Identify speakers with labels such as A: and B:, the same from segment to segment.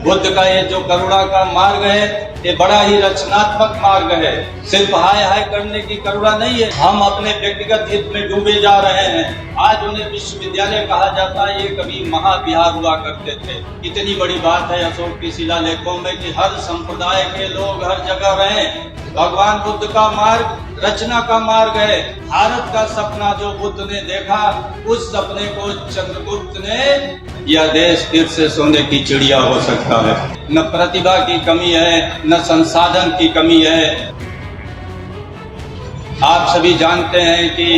A: बुद्ध का ये जो करुणा का मार्ग है ये बड़ा ही रचनात्मक मार्ग है। सिर्फ हाय हाय करने की करुणा नहीं है। हम अपने व्यक्तिगत हित में डूबे जा रहे हैं। आज उन्हें विश्वविद्यालय कहा जाता है, ये कभी महाविहार हुआ करते थे। इतनी बड़ी बात है अशोक की शिलालेखों में कि हर संप्रदाय के लोग हर जगह रहें। भगवान बुद्ध का मार्ग रचना का मार्ग है। भारत का सपना जो बुद्ध ने देखा, उस सपने को चंद्रगुप्त ने, यह देश फिर से सोने की चिड़िया हो सकता है। न प्रतिभा की कमी है, न संसाधन की कमी है। आप सभी जानते हैं कि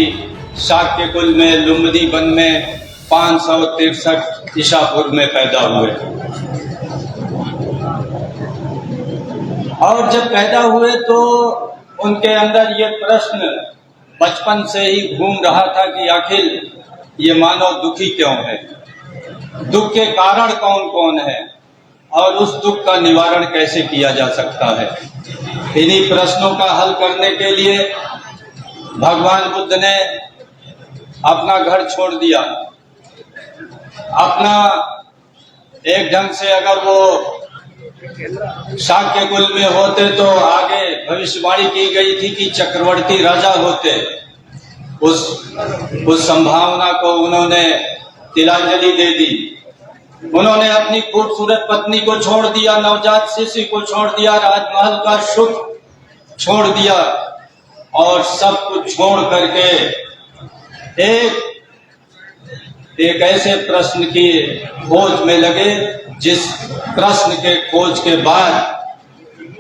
A: शाक्य कुल में लुम्बिनी वन में 563 ईसा पूर्व में पैदा हुए, और जब पैदा हुए तो उनके अंदर ये प्रश्न बचपन से ही घूम रहा था कि आखिर ये मानव दुखी क्यों है, दुख के कारण कौन कौन है और उस दुख का निवारण कैसे किया जा सकता है। इन्हीं प्रश्नों का हल करने के लिए भगवान बुद्ध ने अपना घर छोड़ दिया। अपना एक ढंग से अगर वो शाक्य कुल में होते तो आगे भविष्यवाणी की गई थी कि चक्रवर्ती राजा होते। उस संभावना को उन्होंने तिलांजलि दे दी। उन्होंने अपनी खूबसूरत पत्नी को छोड़ दिया, नवजात शिशु को छोड़ दिया, राजमहल का सुख छोड़ दिया और सब कुछ छोड़ करके एक ऐसे प्रश्न की खोज में लगे जिस प्रश्न के खोज के बाद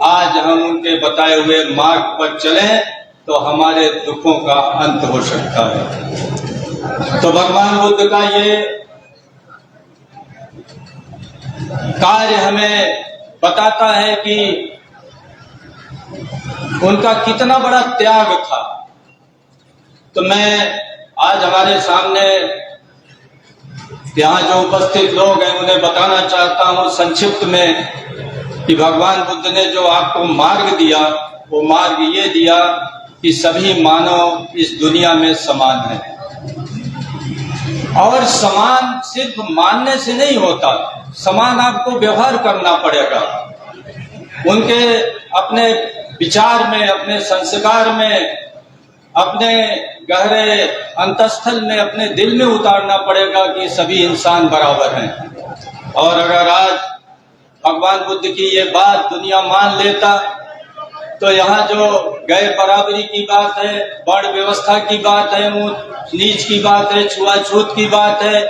A: आज हम उनके बताए हुए मार्ग पर चलें तो हमारे दुखों का अंत हो सकता है। तो भगवान बुद्ध का ये कार्य हमें बताता है कि उनका कितना बड़ा त्याग था। तो मैं आज हमारे सामने यहाँ जो उपस्थित लोग हैं उन्हें बताना चाहता हूँ संक्षिप्त में कि भगवान बुद्ध ने जो आपको मार्ग दिया, वो मार्ग ये दिया कि सभी मानव इस दुनिया में समान है। और समान सिर्फ मानने से नहीं होता, समान आपको व्यवहार करना पड़ेगा। उनके अपने विचार में, अपने संस्कार में, अपने गहरे अंतस्थल में, अपने दिल में उतारना पड़ेगा कि सभी इंसान बराबर हैं। और अगर आज भगवान बुद्ध की ये बात दुनिया मान लेता तो यहाँ जो गैर बराबरी की बात है, वर्ण व्यवस्था की बात है, ऊंच नीच की बात है, छुआछूत की बात है,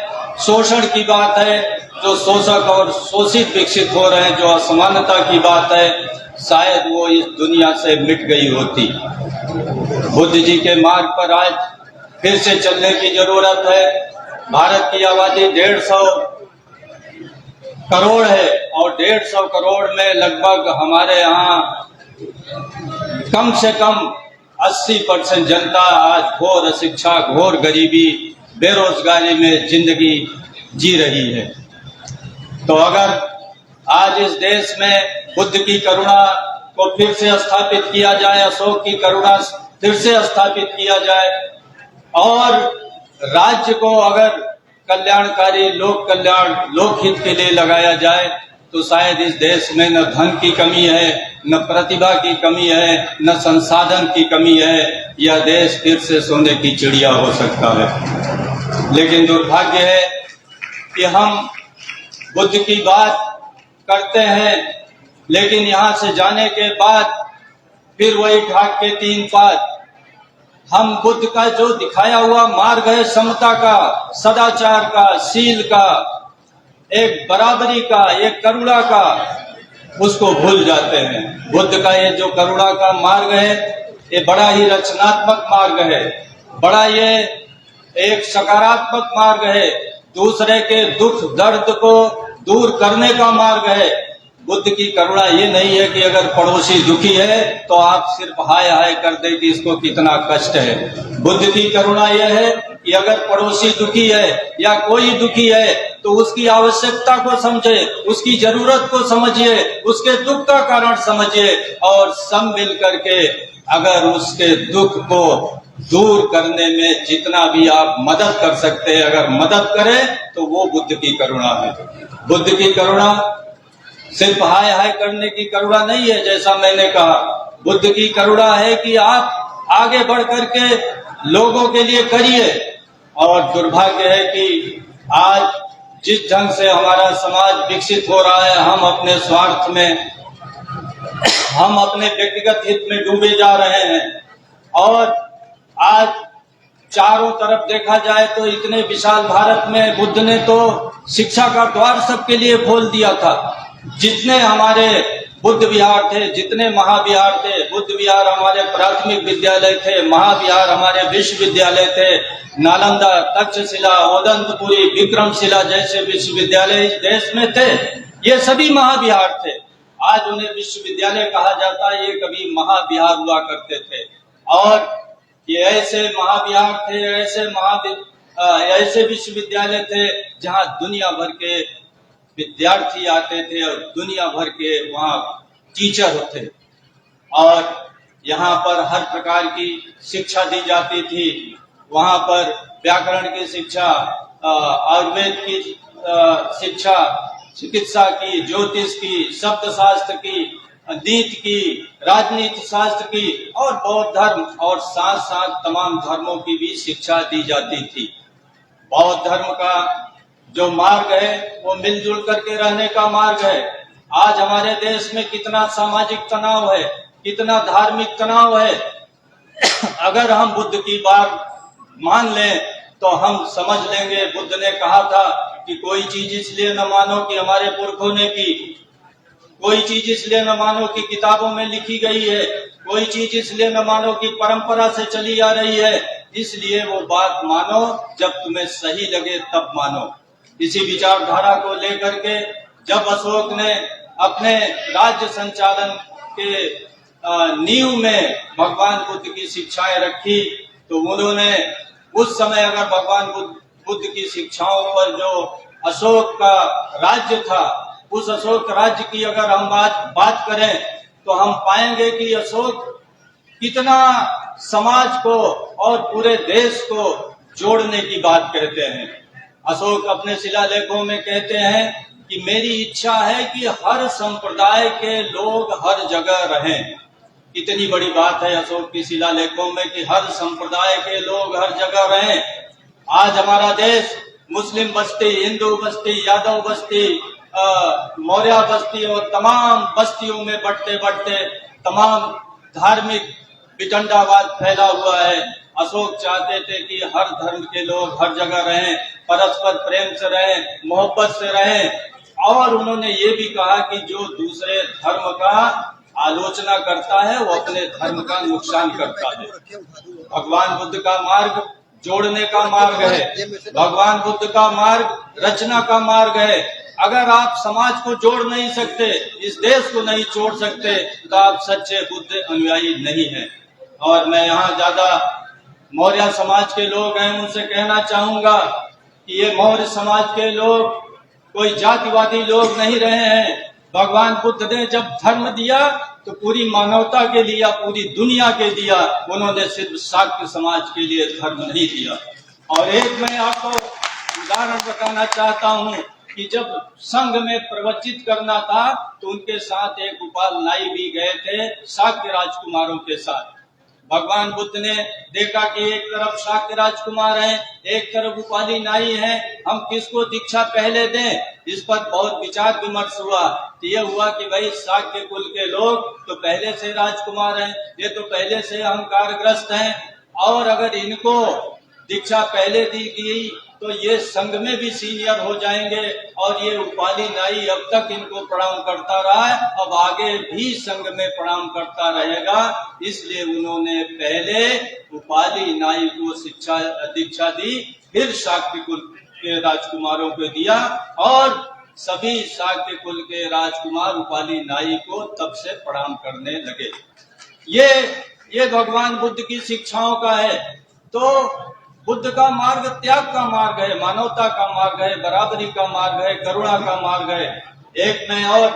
A: शोषण की बात है, जो शोषक और शोषित विकसित हो रहे हैं, जो असमानता की बात है, शायद वो इस दुनिया से मिट गई होती। बुद्ध जी के मार्ग पर आज फिर से चलने की जरूरत है। भारत की आबादी 150 करोड़ है और 150 करोड़ में लगभग हमारे यहाँ कम से कम 80% जनता आज घोर अशिक्षा, घोर गरीबी, बेरोजगारी में जिंदगी जी रही है। तो अगर आज इस देश में बुद्ध की करुणा को फिर से स्थापित किया जाए, अशोक की करुणा फिर से स्थापित किया जाए और राज्य को अगर कल्याणकारी, लोक कल्याण, लोकहित के लिए लगाया जाए तो शायद इस देश में न धन की कमी है, न प्रतिभा की कमी है, न संसाधन की कमी है। यह देश फिर से सोने की चिड़िया हो सकता है। लेकिन दुर्भाग्य है कि हम बुद्ध की बात करते हैं, लेकिन यहाँ से जाने के बाद फिर वही ठाक के 3 पात। हम बुद्ध का जो दिखाया हुआ मार्ग है, समता का, सदाचार का, शील का, एक बराबरी का, एक करुणा का, उसको भूल जाते हैं। बुद्ध का ये जो करुणा का मार्ग है ये बड़ा ही रचनात्मक मार्ग है, बड़ा ये एक सकारात्मक मार्ग है, दूसरे के दुख दर्द को दूर करने का मार्ग है। बुद्ध की करुणा ये नहीं है कि अगर पड़ोसी दुखी है तो आप सिर्फ हाय हाय कर दे कि इसको कितना कष्ट है। बुद्ध की करुणा ये है कि अगर पड़ोसी दुखी है या कोई दुखी है तो उसकी आवश्यकता को समझे, उसकी जरूरत को समझिए, उसके दुख का कारण समझिए और सब मिल करके अगर उसके दुख को दूर करने में जितना भी आप मदद कर सकते हैं, अगर मदद करें तो वो बुद्ध की करुणा है। बुद्ध की करुणा सिर्फ हाय हाय करने की करुणा नहीं है, जैसा मैंने कहा, बुद्ध की करुणा है कि आप आगे बढ़ करके लोगों के लिए करिए। और दुर्भाग्य है कि आज जिस ढंग से हमारा समाज विकसित हो रहा है, हम अपने स्वार्थ में, हम अपने व्यक्तिगत हित में डूबे जा रहे हैं। और आज चारों तरफ देखा जाए तो इतने विशाल भारत में बुद्ध ने तो शिक्षा का द्वार सबके लिए खोल दिया था। जितने हमारे बुद्ध विहार थे, जितने महाविहार थे, बुद्ध विहार हमारे प्राथमिक विद्यालय थे, महाविहार हमारे विश्वविद्यालय थे, नालंदा, तक्षशिला, ओदंतपुरी, विक्रमशिला जैसे विश्वविद्यालय इस देश में थे, ये सभी महाविहार थे। आज उन्हें विश्वविद्यालय कहा जाता है, ये कभी महाविहार हुआ करते थे। और ये ऐसे महाविहार थे, ऐसे विश्वविद्यालय थे जहां दुनिया भर के विद्यार्थी आते थे और दुनिया भर के वहाँ टीचर होते, और यहाँ पर हर प्रकार की शिक्षा दी जाती थी। वहाँ पर व्याकरण की शिक्षा, आयुर्वेद की शिक्षा, चिकित्सा की, ज्योतिष की, शब्द शास्त्र की, नीति की, राजनीति शास्त्र की, और बौद्ध धर्म और साथ साथ तमाम धर्मों की भी शिक्षा दी जाती थी। बौद्ध धर्म का जो मार्ग है वो मिलजुल करके रहने का मार्ग है। आज हमारे देश में कितना सामाजिक तनाव है, कितना धार्मिक तनाव है। अगर हम बुद्ध की बात मान लें तो हम समझ लेंगे, बुद्ध ने कहा था कि कोई चीज इसलिए न मानो कि हमारे पुरखों ने की, कोई चीज इसलिए न मानो कि किताबों में लिखी गई है, कोई चीज इसलिए न मानो कि परंपरा से चली आ रही है, इसलिए वो बात मानो जब तुम्हें सही लगे तब मानो। इसी विचारधारा को लेकर के जब अशोक ने अपने राज्य संचालन के नींव में भगवान बुद्ध की शिक्षाएं रखी, तो उन्होंने उस समय अगर भगवान बुद्ध की शिक्षाओं पर जो अशोक का राज्य था, उस अशोक राज्य की अगर हम बात करें तो हम पाएंगे कि अशोक कितना समाज को और पूरे देश को जोड़ने की बात कहते हैं। अशोक अपने शिलालेखों में कहते हैं कि मेरी इच्छा है कि हर संप्रदाय के लोग हर जगह रहें। इतनी बड़ी बात है अशोक की शिलालेखों में कि हर संप्रदाय के लोग हर जगह रहें। आज हमारा देश मुस्लिम बस्ती, हिंदू बस्ती, यादव बस्ती, मौर्य बस्ती और तमाम बस्तियों में बढ़ते बढ़ते तमाम धार्मिक वितंडावाद फैला हुआ है। अशोक चाहते थे कि हर धर्म के लोग हर जगह रहें, परस्पर प्रेम से रहें, मोहब्बत से रहें। और उन्होंने ये भी कहा कि जो दूसरे धर्म का आलोचना करता है वो अपने धर्म का नुकसान करता है। भगवान बुद्ध का मार्ग जोड़ने का मार्ग है, भगवान बुद्ध का मार्ग रचना का मार्ग है। अगर आप समाज को जोड़ नहीं सकते, इस देश को नहीं जोड़ सकते, तो आप सच्चे बुद्ध अनुयायी नहीं हैं। और मैं यहाँ ज्यादा मौर्य समाज के लोग हैं, उनसे कहना चाहूंगा कि ये मौर्य समाज के लोग कोई जातिवादी लोग नहीं रहे हैं। भगवान बुद्ध ने जब धर्म दिया तो पूरी मानवता के लिए, पूरी दुनिया के दिया, उन्होंने सिर्फ शाक्य समाज के लिए धर्म नहीं दिया। और एक मैं आपको उदाहरण बताना चाहता हूँ कि जब संघ में प्रवचित करना था तो उनके साथ एक गोपाल नाई भी गए थे शाक्य राजकुमारों के साथ। भगवान बुद्ध ने देखा कि एक तरफ शाक्य राजकुमार हैं, एक तरफ गोपाली नाई हैं, हम किसको दीक्षा पहले दें। इस पर बहुत विचार विमर्श हुआ। यह हुआ कि भाई शाक्य कुल के लोग तो पहले से राजकुमार हैं, ये तो पहले से अहंकारग्रस्त हैं, और अगर इनको दीक्षा पहले दी गई तो ये संघ में भी सीनियर हो जाएंगे। और ये उपाली नाई अब तक इनको प्रणाम करता रहा है, अब आगे भी संघ में प्रणाम करता रहेगा। इसलिए उन्होंने पहले उपाली नाई को दीक्षा दी, फिर शाक्य कुल के राजकुमारों को दिया, और सभी शाक्य कुल के राजकुमार उपाली नाई को तब से प्रणाम करने लगे। ये भगवान बुद्ध की शिक्षाओं का है। तो बुद्ध का मार्ग त्याग का मार्ग है, मानवता का मार्ग है, बराबरी का मार्ग है, करुणा का मार्ग है। एक मैं और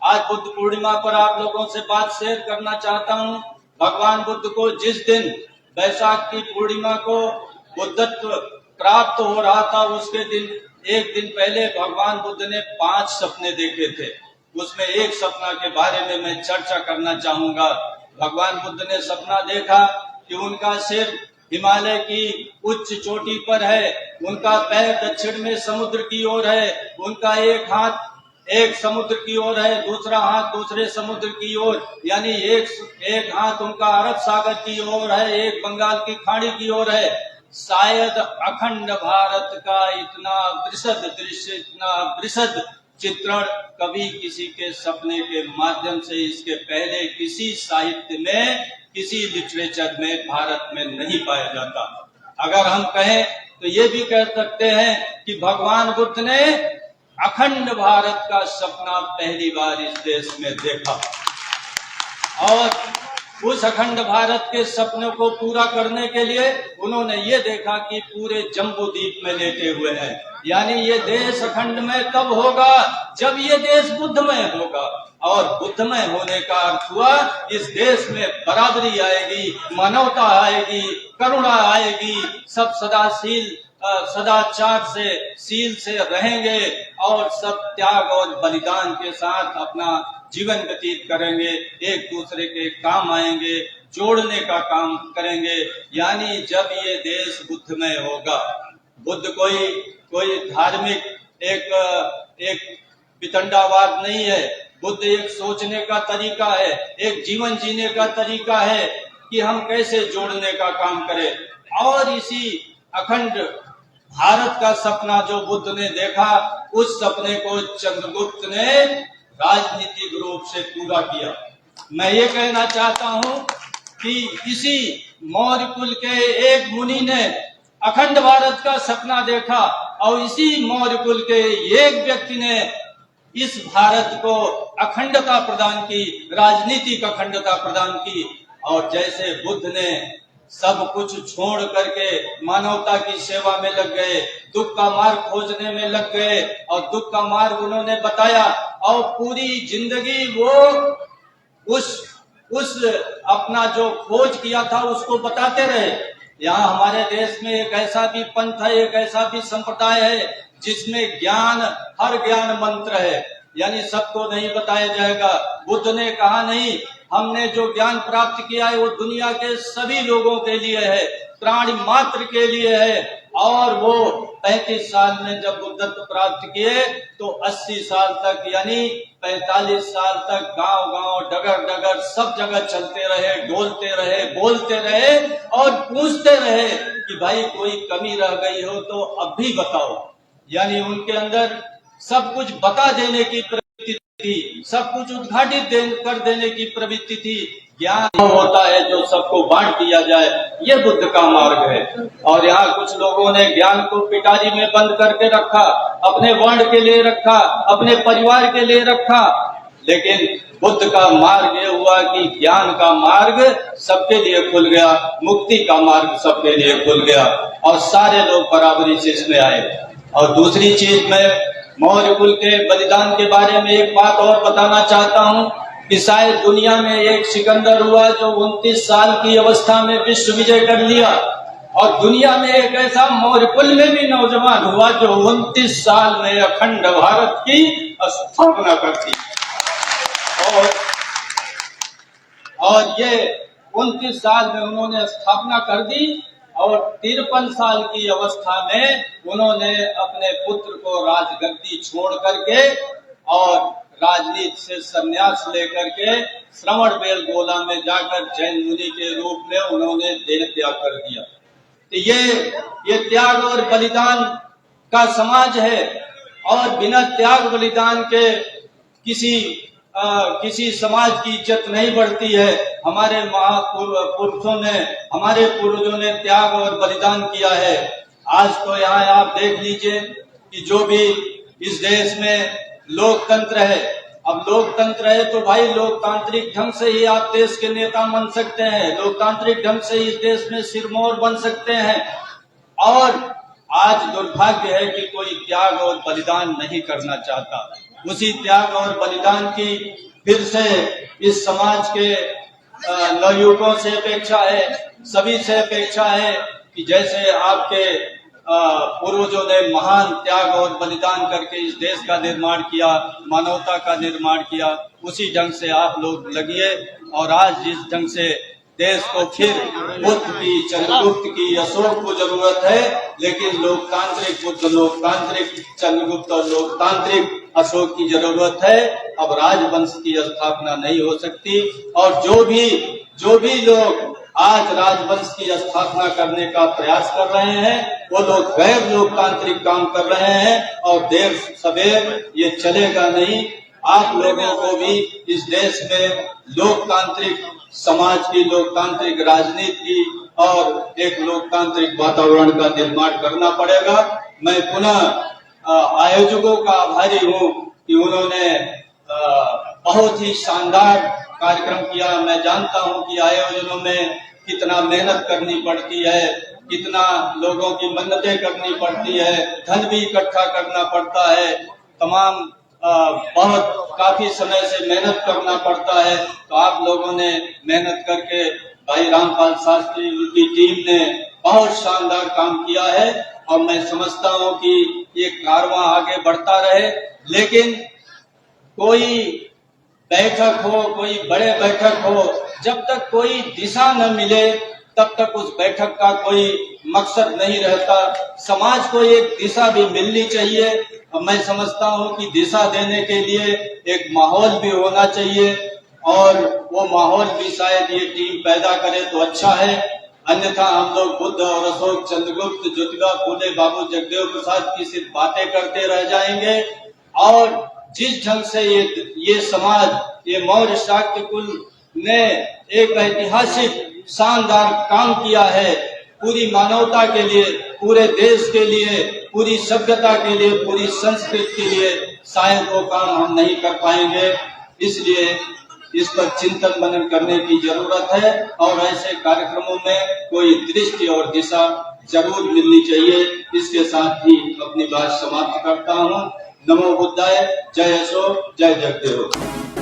A: आज बुद्ध पूर्णिमा पर आप लोगों से बात शेयर करना चाहता हूँ। भगवान बुद्ध को जिस दिन बैसाख की पूर्णिमा को बुद्धत्व प्राप्त हो रहा था, उसके दिन एक दिन पहले भगवान बुद्ध ने 5 सपने देखे थे। उसमें एक सपना के बारे में मैं चर्चा करना चाहूंगा। भगवान बुद्ध ने सपना देखा कि उनका सिर हिमालय की उच्च चोटी पर है, उनका पैर दक्षिण में समुद्र की ओर है, उनका एक हाथ एक समुद्र की ओर है, दूसरा हाथ दूसरे समुद्र की ओर, यानी एक हाथ उनका अरब सागर की ओर है, एक बंगाल की खाड़ी की ओर है। शायद अखंड भारत का इतना विशद दृश्य, इतना विशद चित्रण कभी किसी के सपने के माध्यम से इसके पहले किसी साहित्य में, किसी लिटरेचर में भारत में नहीं पाया जाता। अगर हम कहें तो ये भी कह सकते हैं कि भगवान बुद्ध ने अखंड भारत का सपना पहली बार इस देश में देखा और उस अखंड भारत के सपनों को पूरा करने के लिए उन्होंने ये देखा कि पूरे जम्बू द्वीप में लेटे हुए हैं, यानी ये देश अखंड में कब होगा, जब ये देश बुद्धमय होगा। और बुद्धमय होने का अर्थ हुआ इस देश में बराबरी आएगी, मानवता आएगी, करुणा आएगी, सब सदाशील सदाचार से शील से रहेंगे और सब त्याग और बलिदान के साथ अपना जीवन व्यतीत करेंगे, एक दूसरे के काम आएंगे, जोड़ने का काम करेंगे। यानी जब ये देश बुद्धमय होगा, बुद्ध कोई धार्मिक एक वितंडावाद नहीं है, बुद्ध एक सोचने का तरीका है, एक जीवन जीने का तरीका है कि हम कैसे जोड़ने का काम करें। और इसी अखंड भारत का सपना जो बुद्ध ने देखा, उस सपने को चंद्रगुप्त ने राजनीतिक रूप से पूरा किया। मैं ये कहना चाहता हूं कि इसी मौर्य कुल के एक मुनि ने अखंड भारत का सपना देखा और इसी मौर्य कुल के एक व्यक्ति ने इस भारत को अखंडता प्रदान की, राजनीतिक अखंडता प्रदान की। और जैसे बुद्ध ने सब कुछ छोड़ करके मानवता की सेवा में लग गए, दुख का मार्ग खोजने में लग गए और दुख का मार्ग उन्होंने बताया और पूरी जिंदगी वो उस अपना जो खोज किया था उसको बताते रहे। यहाँ हमारे देश में एक ऐसा भी पंथ है, एक ऐसा भी संप्रदाय है जिसमें ज्ञान हर ज्ञान मंत्र है, यानी सबको नहीं बताया जाएगा। बुद्ध ने कहा नहीं, हमने जो ज्ञान प्राप्त किया है वो दुनिया के सभी लोगों के लिए है, प्राणी मात्र के लिए है। और वो 35 साल में जब बुद्धत्व प्राप्त किए तो 80 साल तक, यानी 45 साल तक गांव गांव, डगर डगर सब जगह चलते रहे, डोलते रहे, बोलते रहे और पूछते रहे कि भाई कोई कमी रह गई हो तो अब भी बताओ। यानी उनके अंदर सब कुछ बता देने की प्रवृत्ति थी, सब कुछ उद्घाटित कर देने की प्रवृत्ति थी। ज्ञान होता है जो सबको बांट दिया जाए, ये बुद्ध का मार्ग है। और यहाँ कुछ लोगों ने ज्ञान को पिटारी में बंद करके रखा, अपने वर्ण के लिए रखा, अपने परिवार के लिए रखा। लेकिन बुद्ध का मार्ग ये हुआ कि ज्ञान का मार्ग सबके लिए खुल गया, मुक्ति का मार्ग सबके लिए खुल गया और सारे लोग बराबरी से इसमें आए। और दूसरी चीज, मैं मौर्य कुल के बलिदान के बारे में एक बात और बताना चाहता हूँ कि शायद दुनिया में एक सिकंदर हुआ जो 29 साल की अवस्था में विश्व विजय कर लिया, और दुनिया में एक ऐसा मौर्य कुल में भी नौजवान हुआ जो 29 साल में अखंड भारत की स्थापना कर दी। और ये 29 साल में उन्होंने स्थापना कर दी और 53 साल की अवस्था में उन्होंने अपने पुत्र को राजगद्दी छोड़ करके और राजनीति से संन्यास लेकर के श्रवण बेलगोला में जाकर जैन मुनि के रूप में उन्होंने देह त्याग कर दिया। तो ये त्याग और बलिदान का समाज है और बिना त्याग बलिदान के किसी समाज की इज्जत नहीं बढ़ती है। हमारे महापुरुषों ने, हमारे पूर्वजों ने त्याग और बलिदान किया है। आज तो यहाँ आप देख लीजिए कि जो भी इस देश में लोकतंत्र है, अब लोकतंत्र है तो भाई लोकतांत्रिक ढंग से ही आप देश के नेता बन सकते हैं, लोकतांत्रिक ढंग से इस देश में सिरमौर बन सकते हैं। और आज दुर्भाग्य है कि कोई त्याग और बलिदान नहीं करना चाहता। उसी त्याग और बलिदान की फिर से इस समाज के नवयुवकों से अपेक्षा है, सभी से अपेक्षा है कि जैसे आपके पूर्वजों ने महान त्याग और बलिदान करके इस देश का निर्माण किया, मानवता का निर्माण किया, उसी ढंग से आप लोग लगिए। और आज जिस ढंग से देश को फिर बुद्ध की, चंद्रगुप्त की, अशोक को जरूरत है, लेकिन लोकतांत्रिक बुद्ध, लोकतांत्रिक चंद्रगुप्त और लोकतांत्रिक अशोक की जरूरत है। अब राजवंश की स्थापना नहीं हो सकती। और जो भी लोग आज राजवंश की स्थापना करने का प्रयास कर रहे हैं, वो लोग गैर लोकतांत्रिक काम कर रहे हैं और देर सवेर ये चलेगा नहीं। आप लोगों को भी इस देश में लोकतांत्रिक समाज की, लोकतांत्रिक राजनीति और एक लोकतांत्रिक वातावरण का निर्माण करना पड़ेगा। मैं पुनः आयोजकों का आभारी हूँ कि उन्होंने बहुत ही शानदार कार्यक्रम किया। मैं जानता हूँ कि आयोजनों में कितना मेहनत करनी पड़ती है, कितना लोगों की मन्नतें करनी पड़ती है, धन भी इकट्ठा करना पड़ता है, तमाम बहुत काफी समय से मेहनत करना पड़ता है। तो आप लोगों ने मेहनत करके, भाई रामपाल शास्त्री, उनकी टीम ने बहुत शानदार काम किया है। और मैं समझता हूँ कि ये कारवां आगे बढ़ता रहे, लेकिन कोई बैठक हो, कोई बड़े बैठक हो, जब तक कोई दिशा न मिले तब तक उस बैठक का कोई मकसद नहीं रहता। समाज को एक दिशा भी मिलनी चाहिए। और मैं समझता हूँ कि दिशा देने के लिए एक माहौल भी होना चाहिए, और वो माहौल भी शायद ये टीम पैदा करे तो अच्छा है। अन्यथा हम लोग बुद्ध और अशोक, चंद्रगुप्त, ज्योतिबा फूले, बाबू जगदेव प्रसाद की सिर्फ बातें करते रह जाएंगे। और जिस ढंग से ये समाज, ये मौर्य शाक्य कुल ने एक ऐतिहासिक शानदार काम किया है, पूरी मानवता के लिए, पूरे देश के लिए, पूरी सभ्यता के लिए, पूरी संस्कृति के लिए, शायद वो काम हम नहीं कर पाएंगे। इसलिए इस पर चिंतन मनन करने की जरूरत है, और ऐसे कार्यक्रमों में कोई दृष्टि और दिशा जरूर मिलनी चाहिए। इसके साथ ही अपनी बात समाप्त करता हूँ। नमो बुद्धाय। जय अशोक, जय जगदेव।